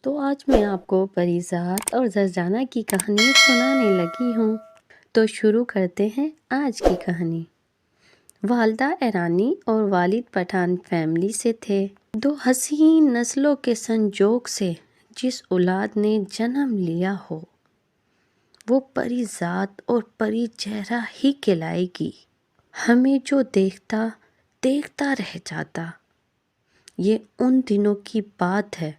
تو آج میں آپ کو پریزاد اور زرجانہ کی کہانی سنانے لگی ہوں۔ تو شروع کرتے ہیں آج کی کہانی۔ والدہ ایرانی اور والد پٹھان فیملی سے تھے۔ دو حسین نسلوں کے سنجوگ سے جس اولاد نے جنم لیا ہو وہ پریزاد اور پری چہرہ ہی کہلائے گی۔ ہمیں جو دیکھتا رہ جاتا۔ یہ ان دنوں کی بات ہے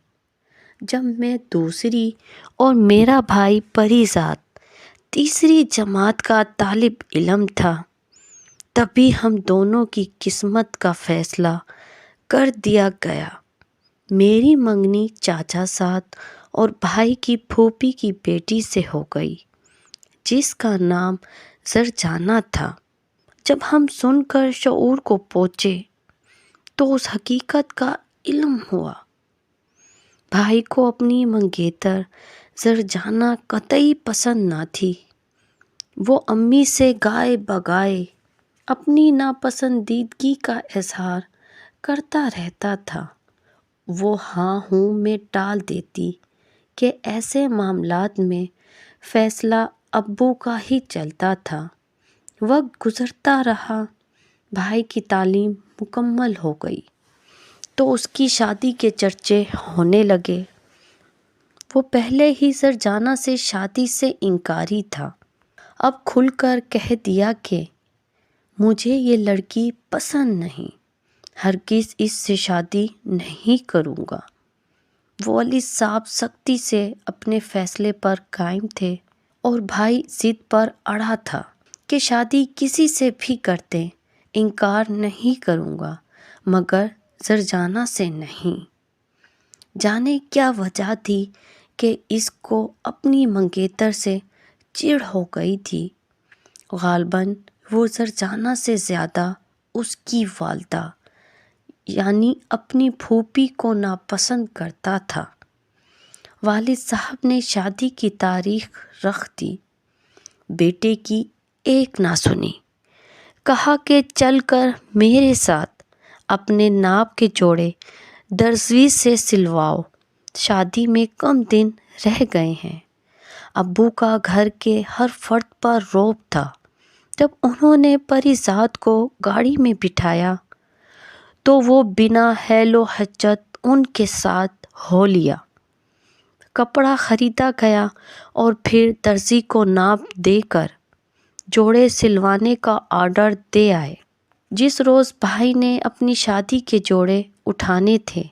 جب میں دوسری اور میرا بھائی پریزاد تیسری جماعت کا طالب علم تھا۔ تبھی ہم دونوں کی قسمت کا فیصلہ کر دیا گیا۔ میری منگنی چاچا ساتھ اور بھائی کی پھوپھی کی بیٹی سے ہو گئی جس کا نام زرجانہ تھا۔ جب ہم سن کر شعور کو پہنچے تو اس حقیقت کا علم ہوا۔ بھائی کو اپنی منگیتر زرجانہ قطعی پسند نہ تھی۔ وہ امی سے گائے بگائے اپنی ناپسندیدگی کا اظہار کرتا رہتا تھا۔ وہ ہاں ہوں میں ٹال دیتی کہ ایسے معاملات میں فیصلہ ابو کا ہی چلتا تھا۔ وقت گزرتا رہا، بھائی کی تعلیم مکمل ہو گئی تو اس کی شادی کے چرچے ہونے لگے۔ وہ پہلے ہی زرجانہ سے شادی سے انکاری تھا۔ اب کھل کر کہہ دیا کہ مجھے یہ لڑکی پسند نہیں، ہرگز اس سے شادی نہیں کروں گا۔ والد صاحب سختی سے اپنے فیصلے پر قائم تھے اور بھائی ضد پر اڑا تھا کہ شادی کسی سے بھی کرتے انکار نہیں کروں گا مگر زرجانہ سے نہیں۔ جانے کیا وجہ تھی کہ اس کو اپنی منگیتر سے چڑ ہو گئی تھی۔ غالباً وہ زرجانہ سے زیادہ اس کی والدہ یعنی اپنی پھوپھی کو ناپسند کرتا تھا۔ والد صاحب نے شادی کی تاریخ رکھ دی۔ بیٹے کی ایک نہ سنی۔ کہا کہ چل کر میرے ساتھ اپنے ناپ کے جوڑے درزی سے سلواؤ، شادی میں کم دن رہ گئے ہیں۔ ابو کا گھر کے ہر فرد پر رعب تھا۔ جب انہوں نے پریزاد کو گاڑی میں بٹھایا تو وہ بنا حیل و حجت ان کے ساتھ ہو لیا۔ کپڑا خریدا گیا اور پھر درزی کو ناپ دے کر جوڑے سلوانے کا آرڈر دے آئے۔ جس روز بھائی نے اپنی شادی کے جوڑے اٹھانے تھے،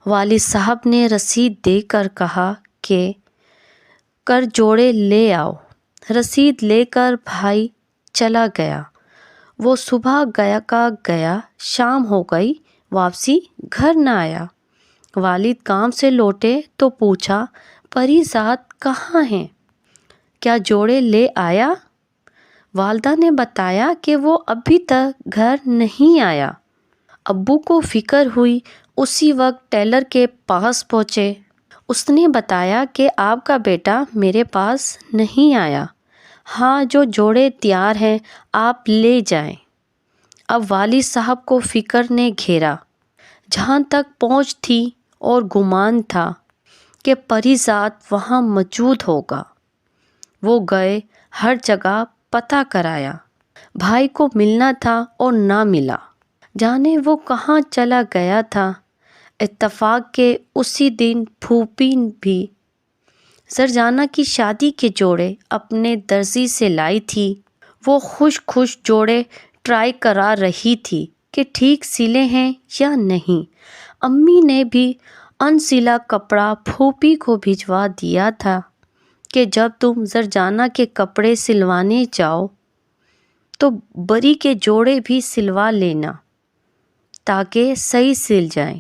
والد صاحب نے رسید دے کر کہا کہ کر جوڑے لے آؤ۔ رسید لے کر بھائی چلا گیا۔ وہ صبح گیا کا گیا، شام ہو گئی، واپسی گھر نہ آیا۔ والد کام سے لوٹے تو پوچھا پریزاد کہاں ہیں؟ کیا جوڑے لے آیا؟ والدہ نے بتایا کہ وہ ابھی تک گھر نہیں آیا۔ ابو کو فکر ہوئی، اسی وقت ٹیلر کے پاس پہنچے۔ اس نے بتایا کہ آپ کا بیٹا میرے پاس نہیں آیا۔ ہاں جو جوڑے تیار ہیں آپ لے جائیں۔ اب والد صاحب کو فکر نے گھیرا۔ جہاں تک پہنچ تھی اور گمان تھا کہ پریزاد وہاں موجود ہوگا، وہ گئے، ہر جگہ پتہ کرایا، بھائی کو ملنا تھا اور نہ ملا۔ جانے وہ کہاں چلا گیا تھا۔ اتفاق کہ اسی دن پھوپھی بھی زرجانہ کی شادی کے جوڑے اپنے درزی سے لائی تھی۔ وہ خوش جوڑے ٹرائی کرا رہی تھی کہ ٹھیک سلے ہیں یا نہیں۔ امی نے بھی انسلا کپڑا پھوپھی کو بھجوا دیا تھا کہ جب تم زرجانہ کے کپڑے سلوانے جاؤ تو بری کے جوڑے بھی سلوا لینا تاکہ صحیح سل جائیں۔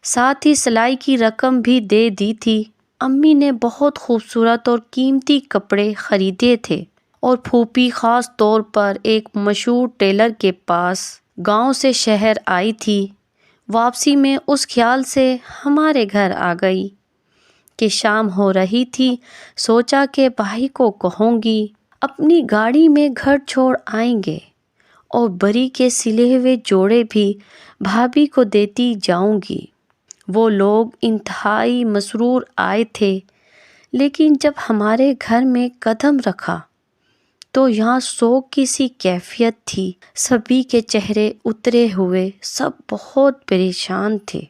ساتھ ہی سلائی کی رقم بھی دے دی تھی۔ امی نے بہت خوبصورت اور قیمتی کپڑے خریدے تھے اور پھوپھی خاص طور پر ایک مشہور ٹیلر کے پاس گاؤں سے شہر آئی تھی۔ واپسی میں اس خیال سے ہمارے گھر آ گئی کہ شام ہو رہی تھی۔ سوچا کہ بھائی کو کہوں گی اپنی گاڑی میں گھر چھوڑ آئیں گے اور بری کے سلے ہوئے جوڑے بھی بھابھی کو دیتی جاؤں گی۔ وہ لوگ انتہائی مسرور آئے تھے، لیکن جب ہمارے گھر میں قدم رکھا تو یہاں سوگ کی سی کیفیت تھی۔ سبھی کے چہرے اترے ہوئے، سب بہت پریشان تھے۔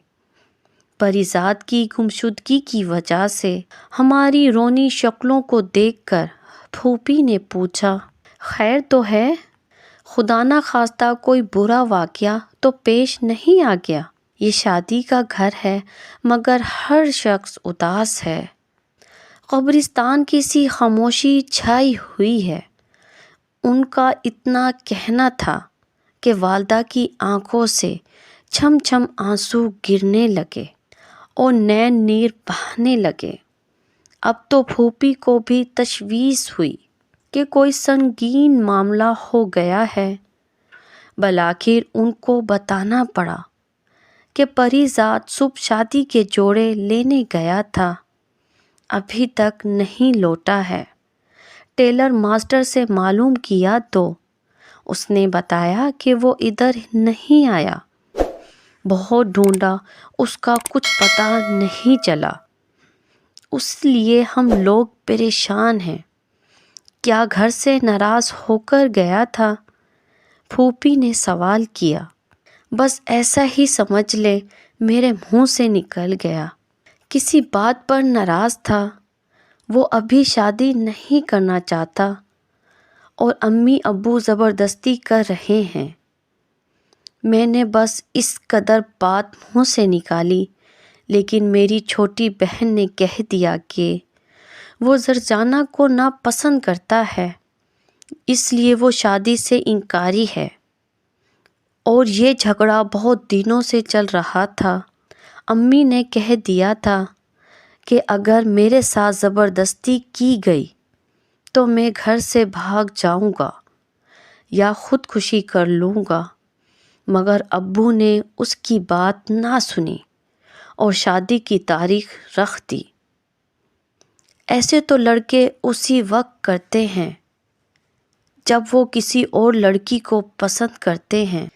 پریزاد کی گمشدگی کی وجہ سے ہماری رونی شکلوں کو دیکھ کر پھوپھی نے پوچھا، خیر تو ہے؟ خدا نہ خواستہ کوئی برا واقعہ تو پیش نہیں آ گیا؟ یہ شادی کا گھر ہے مگر ہر شخص اداس ہے۔ قبرستان کی سی خاموشی چھائی ہوئی ہے۔ ان کا اتنا کہنا تھا کہ والدہ کی آنکھوں سے چھم چھم آنسو گرنے لگے اور نین نیر بہنے لگے۔ اب تو پھوپھی کو بھی تشویش ہوئی کہ کوئی سنگین معاملہ ہو گیا ہے۔ بالآخر ان کو بتانا پڑا کہ پریزاد صبح شادی کے جوڑے لینے گیا تھا، ابھی تک نہیں لوٹا ہے۔ ٹیلر ماسٹر سے معلوم کیا تو اس نے بتایا کہ وہ ادھر نہیں آیا۔ بہت ڈھونڈا، اس کا کچھ پتہ نہیں چلا، اس لیے ہم لوگ پریشان ہیں۔ کیا گھر سے ناراض ہو کر گیا تھا؟ پھوپھی نے سوال کیا۔ بس ایسا ہی سمجھ لے، میرے منہ سے نکل گیا۔ کسی بات پر ناراض تھا؟ وہ ابھی شادی نہیں کرنا چاہتا اور امی ابو زبردستی کر رہے ہیں۔ میں نے بس اس قدر بات منہ سے نکالی، لیکن میری چھوٹی بہن نے کہہ دیا کہ وہ زرجانہ کو ناپسند کرتا ہے، اس لیے وہ شادی سے انکاری ہے، اور یہ جھگڑا بہت دنوں سے چل رہا تھا۔ امی نے کہہ دیا تھا کہ اگر میرے ساتھ زبردستی کی گئی تو میں گھر سے بھاگ جاؤں گا یا خودکشی کر لوں گا، مگر ابو نے اس کی بات نہ سنی اور شادی کی تاریخ رکھ دی۔ ایسے تو لڑکے اسی وقت کرتے ہیں جب وہ کسی اور لڑکی کو پسند کرتے ہیں۔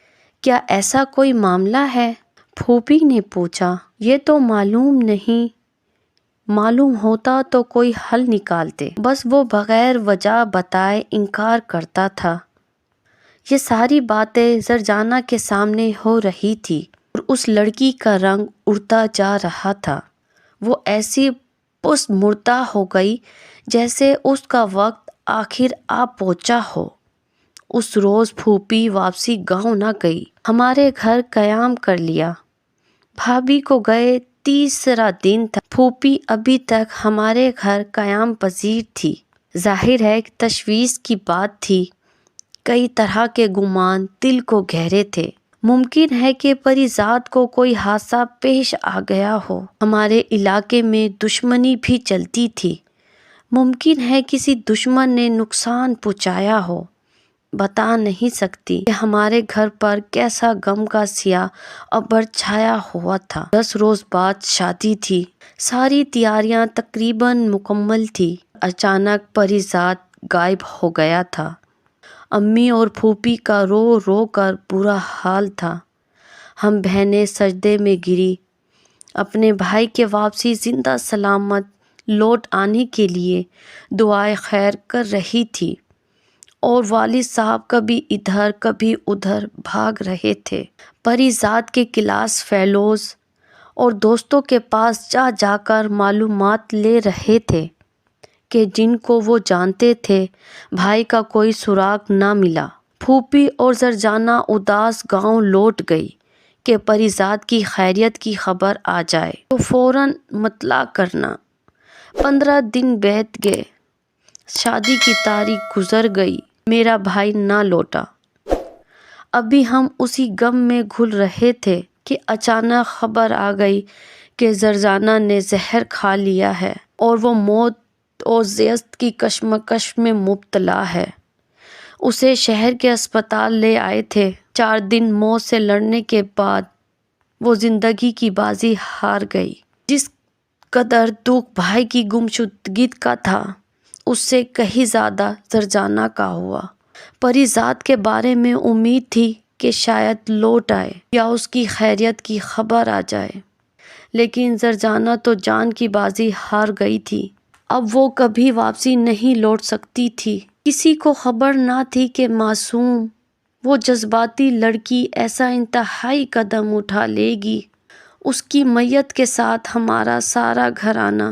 کیا ایسا کوئی معاملہ ہے؟ پھوپھی نے پوچھا۔ یہ تو معلوم نہیں، معلوم ہوتا تو کوئی حل نکالتے، بس وہ بغیر وجہ بتائے انکار کرتا تھا۔ یہ ساری باتیں زرجانہ کے سامنے ہو رہی تھی اور اس لڑکی کا رنگ اڑتا جا رہا تھا۔ وہ ایسی پست مردہ ہو گئی جیسے اس کا وقت آخر آ پہنچا ہو۔ اس روز پھوپھی واپسی گاؤں نہ گئی، ہمارے گھر قیام کر لیا۔ بھابھی کو گئے تیسرا دن تھا، پھوپھی ابھی تک ہمارے گھر قیام پذیر تھی۔ ظاہر ہے کہ تشویش کی بات تھی، کئی طرح کے گمان دل کو گھیرے تھے۔ ممکن ہے کہ پریزاد کو کوئی حادثہ پیش آ گیا ہو۔ ہمارے علاقے میں دشمنی بھی چلتی تھی، ممکن ہے کسی دشمن نے نقصان پہنچایا ہو۔ بتا نہیں سکتی کہ ہمارے گھر پر کیسا غم کا سایہ ابر چھایا ہوا تھا۔ 10 روز بعد شادی تھی، ساری تیاریاں تقریباً مکمل تھی۔ اچانک پریزاد غائب ہو گیا تھا۔ امی اور پھوپھی کا رو رو کر برا حال تھا۔ ہم بہنیں سجدے میں گری، اپنے بھائی کے واپسی زندہ سلامت لوٹ آنے کے لیے دعائے خیر کر رہی تھی، اور والد صاحب کبھی ادھر کبھی ادھر بھاگ رہے تھے۔ پریزاد کے کلاس فیلوز اور دوستوں کے پاس جا جا کر معلومات لے رہے تھے کہ جن کو وہ جانتے تھے، بھائی کا کوئی سراغ نہ ملا۔ پھوپھی اور زرجانہ اداس گاؤں لوٹ گئی کہ پریزاد کی خیریت کی خبر آ جائے تو فوراً مطلع کرنا۔ 15 دن بیت گئے، شادی کی تاریخ گزر گئی، میرا بھائی نہ لوٹا۔ ابھی ہم اسی غم میں گھل رہے تھے کہ اچانک خبر آ گئی کہ زرجانہ نے زہر کھا لیا ہے اور وہ موت اور زیست کی کشمکش میں مبتلا ہے۔ اسے شہر کے اسپتال لے آئے تھے۔ 4 دن موت سے لڑنے کے بعد وہ زندگی کی بازی ہار گئی۔ جس قدر دکھ بھائی کی گمشدگی کا تھا، اس سے کہیں زیادہ زرجانہ کا ہوا۔ پریزاد کے بارے میں امید تھی کہ شاید لوٹ آئے یا اس کی خیریت کی خبر آ جائے، لیکن زرجانہ تو جان کی بازی ہار گئی تھی۔ اب وہ کبھی واپسی نہیں لوٹ سکتی تھی۔ کسی کو خبر نہ تھی کہ معصوم وہ جذباتی لڑکی ایسا انتہائی قدم اٹھا لے گی۔ اس کی میت کے ساتھ ہمارا سارا گھرانہ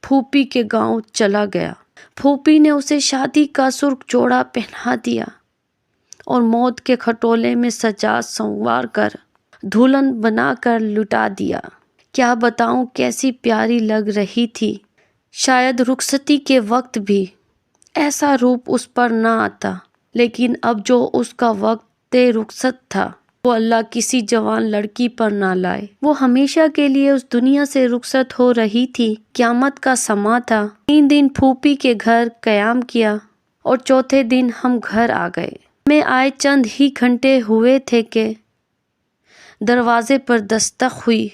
پھوپھی کے گاؤں چلا گیا۔ پھوپھی نے اسے شادی کا سرخ جوڑا پہنا دیا اور موت کے کھٹولے میں سجا سنوار کر دلہن بنا کر لٹا دیا۔ کیا بتاؤں کیسی پیاری لگ رہی تھی۔ شاید رخصتی کے وقت بھی ایسا روپ اس پر نہ آتا، لیکن اب جو اس کا وقت رخصت تھا وہ اللہ کسی جوان لڑکی پر نہ لائے۔ وہ ہمیشہ کے لیے اس دنیا سے رخصت ہو رہی تھی۔ قیامت کا سماں تھا۔ 3 دن پھوپھی کے گھر قیام کیا اور چوتھے دن ہم گھر آ گئے۔ میں آئے چند ہی گھنٹے ہوئے تھے کہ دروازے پر دستک ہوئی۔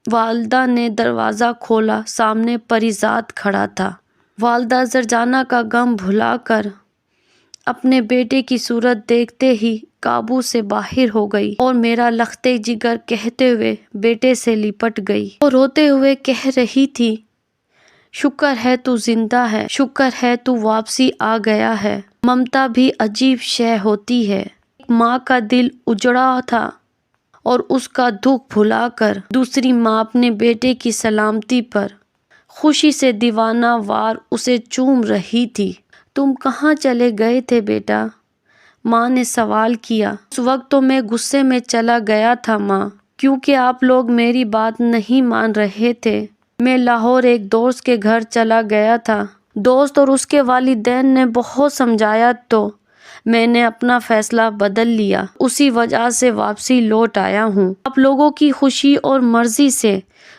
والدہ نے دروازہ کھولا۔ سامنے پریزاد کھڑا تھا۔ والدہ زرجانہ کا غم بھلا کر اپنے بیٹے کی صورت دیکھتے ہی قابو سے باہر ہو گئی اور میرا لختے جگر کہتے ہوئے بیٹے سے لپٹ گئی۔ وہ روتے ہوئے کہہ رہی تھی، شکر ہے تو زندہ ہے، شکر ہے تو واپسی آ گیا ہے۔ ممتا بھی عجیب شے ہوتی ہے۔ ایک ماں کا دل اجڑا تھا اور اس کا دکھ بھلا کر دوسری ماں اپنے بیٹے کی سلامتی پر خوشی سے دیوانہ وار اسے چوم رہی تھی۔ تم کہاں چلے گئے تھے بیٹا؟ ماں نے سوال کیا۔ اس وقت تو میں غصے میں چلا گیا تھا ماں، کیونکہ آپ لوگ میری بات نہیں مان رہے تھے۔ میں لاہور ایک دوست کے گھر چلا گیا تھا۔ دوست اور اس کے والدین نے بہت سمجھایا تو میں نے اپنا فیصلہ بدل لیا۔ اسی وجہ سے واپسی لوٹ آیا ہوں۔ آپ لوگوں کی خوشی اور مرضی سے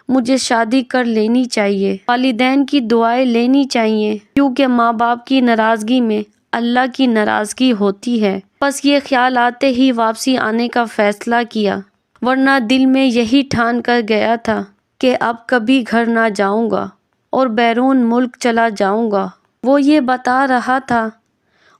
مجھے شادی کر لینی چاہیے۔ والدین کی دعائیں لینی چاہیے، کیونکہ ماں باپ کی ناراضگی میں اللہ کی ناراضگی ہوتی ہے۔ بس یہ خیال آتے ہی واپسی آنے کا فیصلہ کیا، ورنہ دل میں یہی ٹھان کر گیا تھا کہ اب کبھی گھر نہ جاؤں گا اور بیرون ملک چلا جاؤں گا۔ وہ یہ بتا رہا تھا،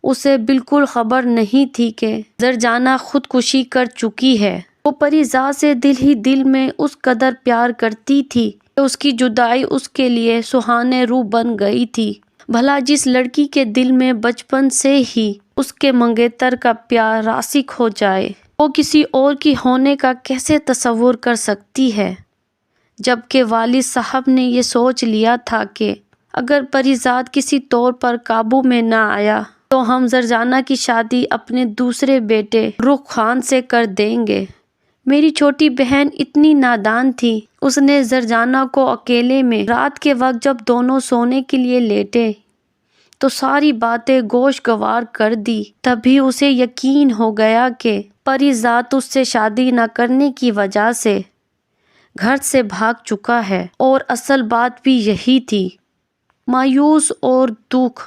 اسے بالکل خبر نہیں تھی کہ زرجانہ خودکشی کر چکی ہے۔ وہ پریزاد سے دل ہی دل میں اس قدر پیار کرتی تھی کہ اس کی جدائی اس کے لیے سہانے روح بن گئی تھی۔ بھلا جس لڑکی کے دل میں بچپن سے ہی اس کے منگیتر کا پیار راسخ ہو جائے، وہ کسی اور کی ہونے کا کیسے تصور کر سکتی ہے؟ جبکہ والد صاحب نے یہ سوچ لیا تھا کہ اگر پریزاد کسی طور پر قابو میں نہ آیا تو ہم زرجانہ کی شادی اپنے دوسرے بیٹے رخ خان سے کر دیں گے۔ میری چھوٹی بہن اتنی نادان تھی، اس نے زرجانہ کو اکیلے میں رات کے وقت جب دونوں سونے کے لیے لیٹے تو ساری باتیں گوشگوار کر دی۔ تبھی اسے یقین ہو گیا کہ پریزاد اس سے شادی نہ کرنے کی وجہ سے گھر سے بھاگ چکا ہے، اور اصل بات بھی یہی تھی۔ مایوس اور دکھ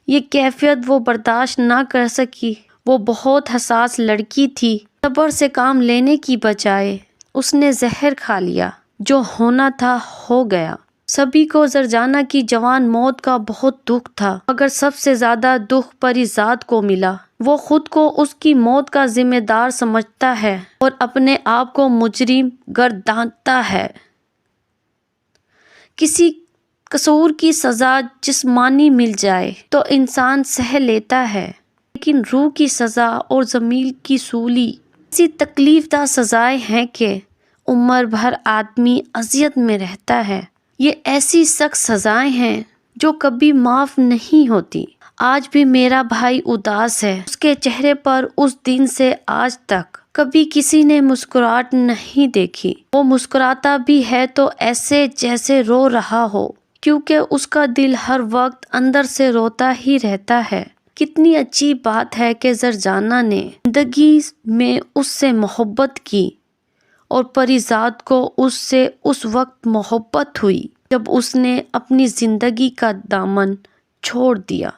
یہ کیفیت وہ برداشت نہ کر سکی۔ وہ بہت حساس لڑکی تھی۔ صبر سے کام لینے کی بجائے اس نے زہر کھا لیا۔ جو ہونا تھا ہو گیا۔ سبھی کو زرجانہ کی جوان موت کا بہت دکھ تھا، مگر سب سے زیادہ دکھ پریزاد کو ملا۔ وہ خود کو اس کی موت کا ذمہ دار سمجھتا ہے اور اپنے آپ کو مجرم گردانتا ہے۔ کسی قصور کی سزا جسمانی مل جائے تو انسان سہ لیتا ہے، لیکن روح کی سزا اور ضمیر کی سولی ایسی تکلیف دہ سزائیں ہیں کہ عمر بھر آدمی اذیت میں رہتا ہے۔ یہ ایسی سخت سزائیں ہیں جو کبھی معاف نہیں ہوتی۔ آج بھی میرا بھائی اداس ہے۔ اس کے چہرے پر اس دن سے آج تک کبھی کسی نے مسکراہٹ نہیں دیکھی۔ وہ مسکراتا بھی ہے تو ایسے جیسے رو رہا ہو، کیونکہ اس کا دل ہر وقت اندر سے روتا ہی رہتا ہے۔ کتنی عجیب بات ہے کہ زرجانہ نے زندگی میں اس سے محبت کی اور پریزاد کو اس سے اس وقت محبت ہوئی جب اس نے اپنی زندگی کا دامن چھوڑ دیا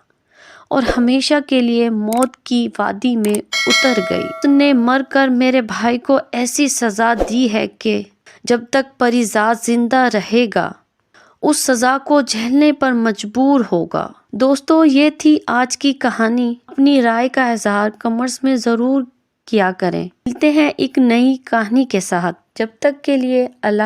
اور ہمیشہ کے لیے موت کی وادی میں اتر گئی۔ اس نے مر کر میرے بھائی کو ایسی سزا دی ہے کہ جب تک پریزاد زندہ رہے گا اس سزا کو جھیلنے پر مجبور ہوگا۔ دوستو، یہ تھی آج کی کہانی۔ اپنی رائے کا اظہار کمنٹس میں ضرور کیا کریں۔ ملتے ہیں ایک نئی کہانی کے ساتھ، جب تک کے لیے اللہ